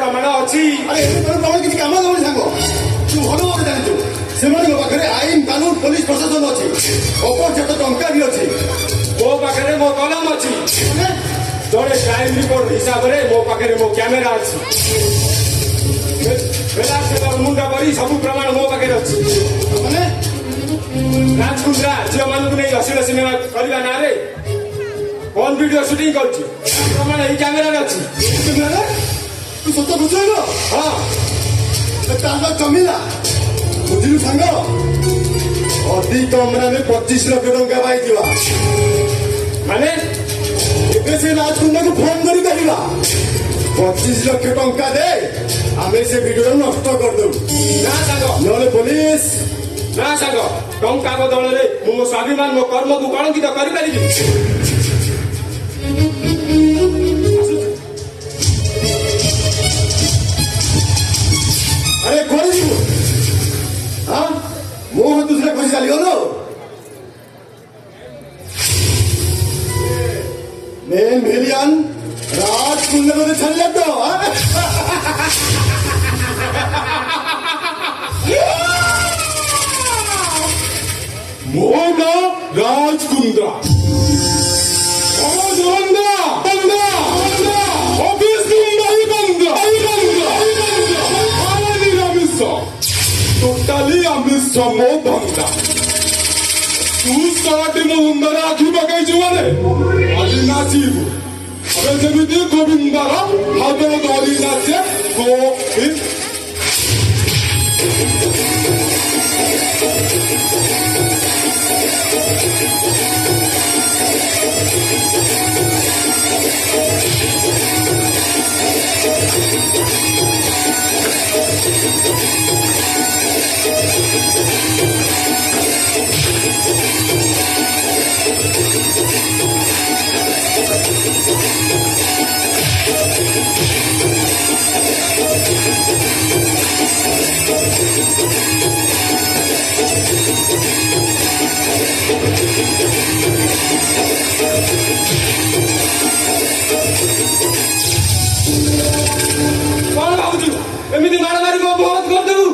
प्रमाण अच्छी प्रमाण किसी काम दौड़ सांग तू भल भाव जानू से पाखे आईन कानून पुलिस प्रशासन अच्छी अपर्याप्त टंका भी अच्छी मो पाखे मो कलम अच्छी जड़े क्राइम रिपोर्ट हिसाब से मो पाखे मो कैमेरा अच्छी मुंडा कर सब प्रमाण मो पाखे अच्छी मैंने राजकुंद्रा झील मानक नहीं अश्लील सिनेमा करने ना कौन वीडियो शूटिंग कर प्रमाण यही कैमेरा अच्छी तू सत बुझल हाँ जमीला बुझलु सांग अति कम 25 लाख टंका पाई माने से राजकुंड को फोन कर 25 लाख टंका दे आम से भिडियो नष्ट करदे ना सांग ना पुलिस ना सांग टंका बदल में मो स्वाभिमान मो कर्म को कलंकित कर अरे कौन हाँ मोह दूसरे खुशी चली हो मेन भेलियन राजकुंड में छल तो मोह राजकुंद्रा टोटाली आमिष मो भंगा तू साठ मुंदर आखि पकई आज नाचबू अरे जमी गोविंदर हाथ धरी नाचे गोविंद एमती मार मारी मो बहुत करदेबू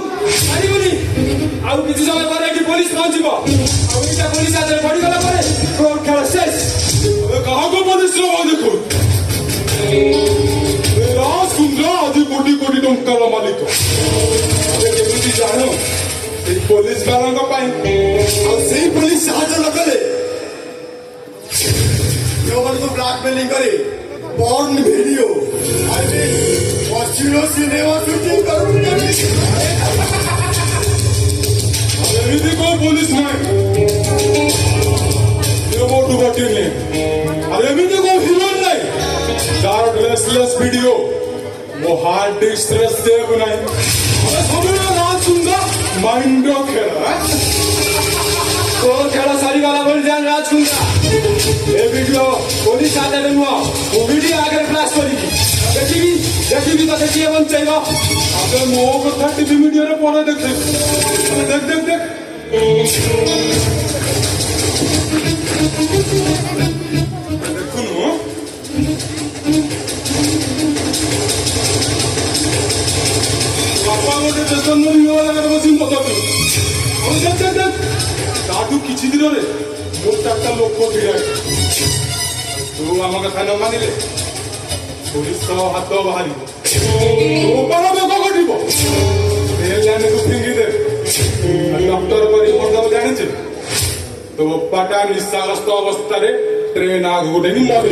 मारिबुनी आउ किसी समय पर कि पुलिस पहुंचबो आउ इटा पुलिस आदर पड़ी गला पर कोर्ट खेल शेष कहा को पुलिस रो देखो राजकुंद्रा आज कोटी कोटी टंका मालिक अरे केमिति जानो ए पुलिस वाला को पाई आ सेही पुलिस साहाଯ୍य न कले जो मन को ब्लैकमेलिंग करे पॉर्न वीडियो अरे अश्लील सिनेमा शूटिंग एमती को पुलिस नहीं मोटू बटी अरे एमती को हिरोइन नहीं जार ड्रेसलेस वीडियो मो हार्ड डिस्क स्ट्रेस देव नहीं अरे सब राजकुंद्रा माइंड खेल तो खेल सारी वाला बोल जान राजकुंद्रा ए वीडियो पुलिस आते नुआ वो वीडियो आगे फ्लैश करी देखी तो देखिए बन चाहिए अबे मो कथा टीवी मीडिया रे पड़े देख देख देख देख देखुनु बापा गोटे स्टेशन में यो वाला कर बसिन पकड़ और देख देख देख ताटू किछि दिन रे मोर चारटा लोक भिड़ा तू आम कथा न मानिले पुलिस हाथ बाहर डॉक्टर को रिपोर्ट दब जानी तो बाटा निशाग्रस्त अवस्था ट्रेन आग गोटे मर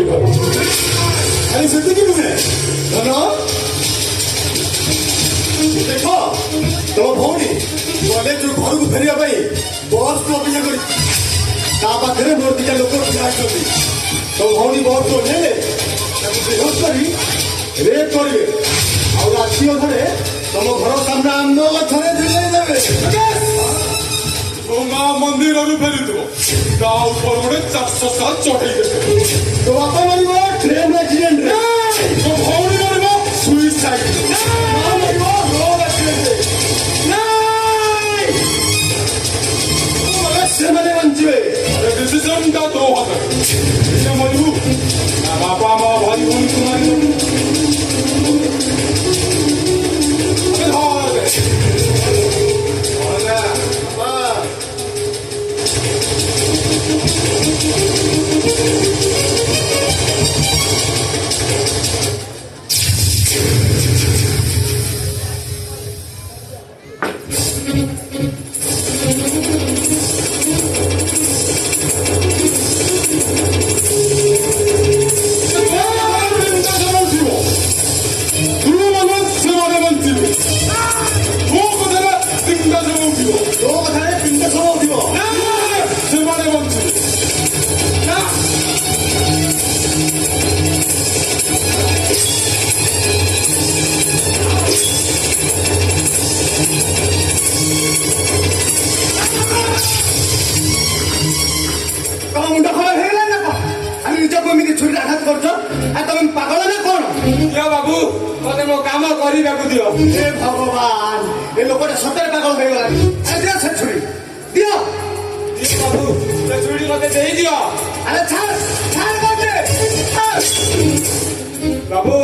देख तुम भौणी कलेज घर को फेरिया बस को अपेक्षा कर पाखे मोर दिटा लोक तुम भौणी बस को ओह्लैले बेहोश कर रेप करेंगे और राशि अधरे तुम घर सामने ଆମ କଥାରେ ଝୁଲେଇ ଦେବେ। ମା ମନ୍ଦିରରୁ ଫେରୁଥିବ ତା ଉପରେ ଗୋଟେ 407 ଚଢେଇ ଦେବେ। ତୋ ବାପା ମରିବ ଟ୍ରେନ ଆକ୍ସିଡେଣ୍ଟରେ, ତୋ ଭଉଣୀ ମରିବ ସୁଇସାଇଡ୍, ମା ମରିବ ରୋଡ ଆକ୍ସିଡେଣ୍ଟରେ। ସେମାନେ ବଞ୍ଚିବେ। ଡିସିସନଟା ତୋ ହାତରେ। ନିଜେ ମରିବୁ ନା ବାପା ମା ଭାଇ ଭଉଣୀକୁ ମାରିବୁ? ବାବୁ ମତେ ମୋ କାମ କରିବାକୁ ଦିଅ। ହେ ଭଗବାନ, ଏ ଲୋକଟା ସତରେ ପାଗଳ ହେଇଗଲାଣି। ଦିଅ ସେ ଛୁରୀ, ଦିଅ। ବାବୁ ସେ ଛୁରୀ ମତେ ଦେଇଦିଅ। ଆରେ ଛାଡ ଛାଡ ମତେ। ବାବୁ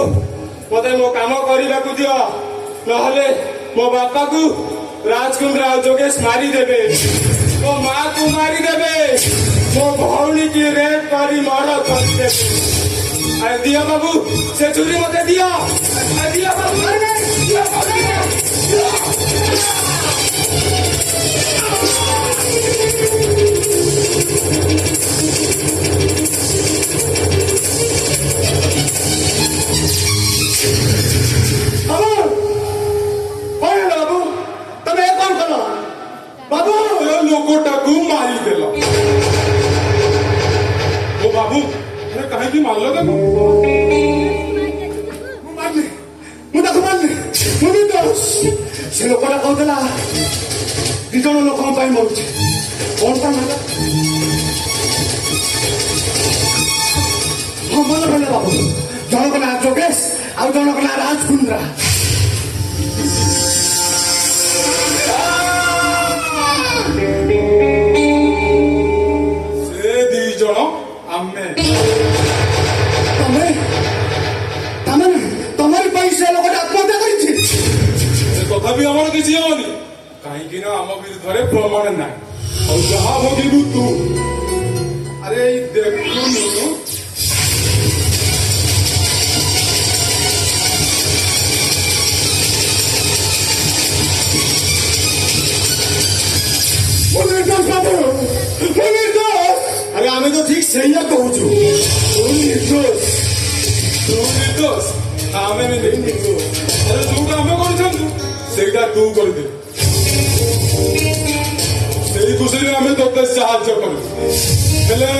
ମତେ ମୋ କାମ କରିବାକୁ ଦିଅ, ନହେଲେ ମୋ ବାପାକୁ ରାଜକୁମାର ଆଉ ଯୋଗେଶ ମାରିଦେବେ, ମୋ ମାକୁ ମାରିଦେବେ, ମୋ ଭଉଣୀକି ରେପ୍ କରି ମର୍ଡର କରିଦେବେ। আরে দিয়া বাবু সে চুরি মতে দিয়া, দিয়া বাবু দিয়া বাবু। ଲୋକଟାକୁ ମାରିଦେଲ। ଓ ବାବୁ କାହିଁକି ମାରିଲ ତାକୁ? ମୁଁ ତାକୁ ମାରିନି, ମୁଁ ନିର୍ଦ୍ଦୋଷ। ସେ ଲୋକଟା କହୁଥିଲା 2 ଜଣ ଲୋକଙ୍କ ପାଇଁ ମରୁଛି। କଣ ପାଇଁ ମାରିଲା? ହଁ ମନେ ପଡ଼ିଲା ବାବୁ, ଜଣକ ନାଁ ଯୋଗେଶ ଆଉ ଜଣକ ନାଁ ରାଜକୁନ୍ଦ୍ରା। ସେ 2 ଜଣ ଆମେ। ତମରି ପାଇଁ ସେ ଲୋକଟା ଆତ୍ମହତ୍ୟା କରିଛି। ତଥାପି ଆମର କିଛି ହବନି, କାହିଁକି ନା ଆମ ବିରୁଦ୍ଧରେ ପ୍ରମାଣ ନାହିଁ। ଆଉ ଯାହା ଭୋଗିବୁ ତୁ। ଆରେ ଏଇ ଦେଖୁନୁ আরে আমি তো ঠিক সেইয়া কହୁଛୁ। ନିର୍ଦ୍ଦୋଷ ଆମେ ବି ନିର୍ଦ୍ଦୋଷ। ଆରେ ଯୋଉଟା ଆମେ କରିଥାନ୍ତୁ ସେଇଟା ତୁ କରିଦେ। ସେଇ ଖୁସିରେ ଆମେ ତୋତେ ସାହାଯ୍ୟ କରିବୁ। ହେଲେ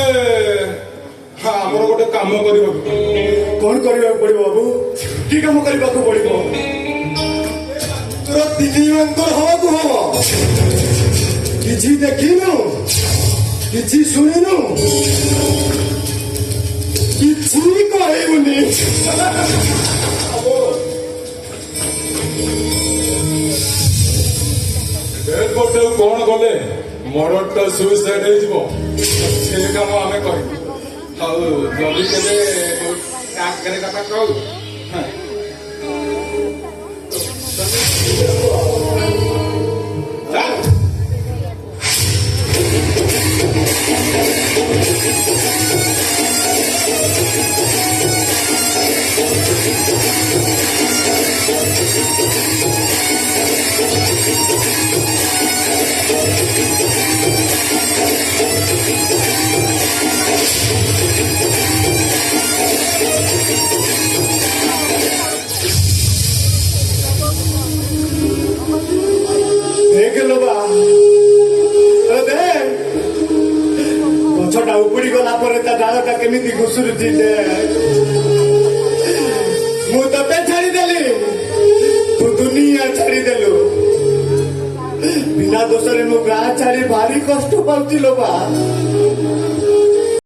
ଆମର ଗୋଟେ କାମ କରିବାକୁ କଣ କରିବାକୁ ପଡିବ ବାବୁ? କି କାମ କରିବାକୁ ପଡିବ? ତୋର 3 ମେମ୍ବର ହବାକୁ ହବ। କିଛି ଦେଖିନୁ, କିଛି ଶୁଣିନୁ, କିଛି କହିବୁନି। କଣ କଲେ ମର୍ଡରଟା ସୁଇସାଇଡ୍ ହେଇଯିବ, ସେ କାମ ଆମେ କରିବୁ। ଆଉ ଯଦି କେବେ କାକରେ କଥା କହୁ ଗଛଟା ଉପୁଡି ଗଲା ପରେ ତା ଡାଳଟା କେମିତି ଘୁଷୁରୁଛି। ମୁଁ ତତେ ଛାଡିଦେଲି, ତୁ ଦୁନିଆ ଛାଡିଦେଲୁ। ବିନା ଦୋଷରେ ମୁଁ ଗାଁ ଛାଡି ଭାରି କଷ୍ଟ ପାଉଛି ଲୋ ବା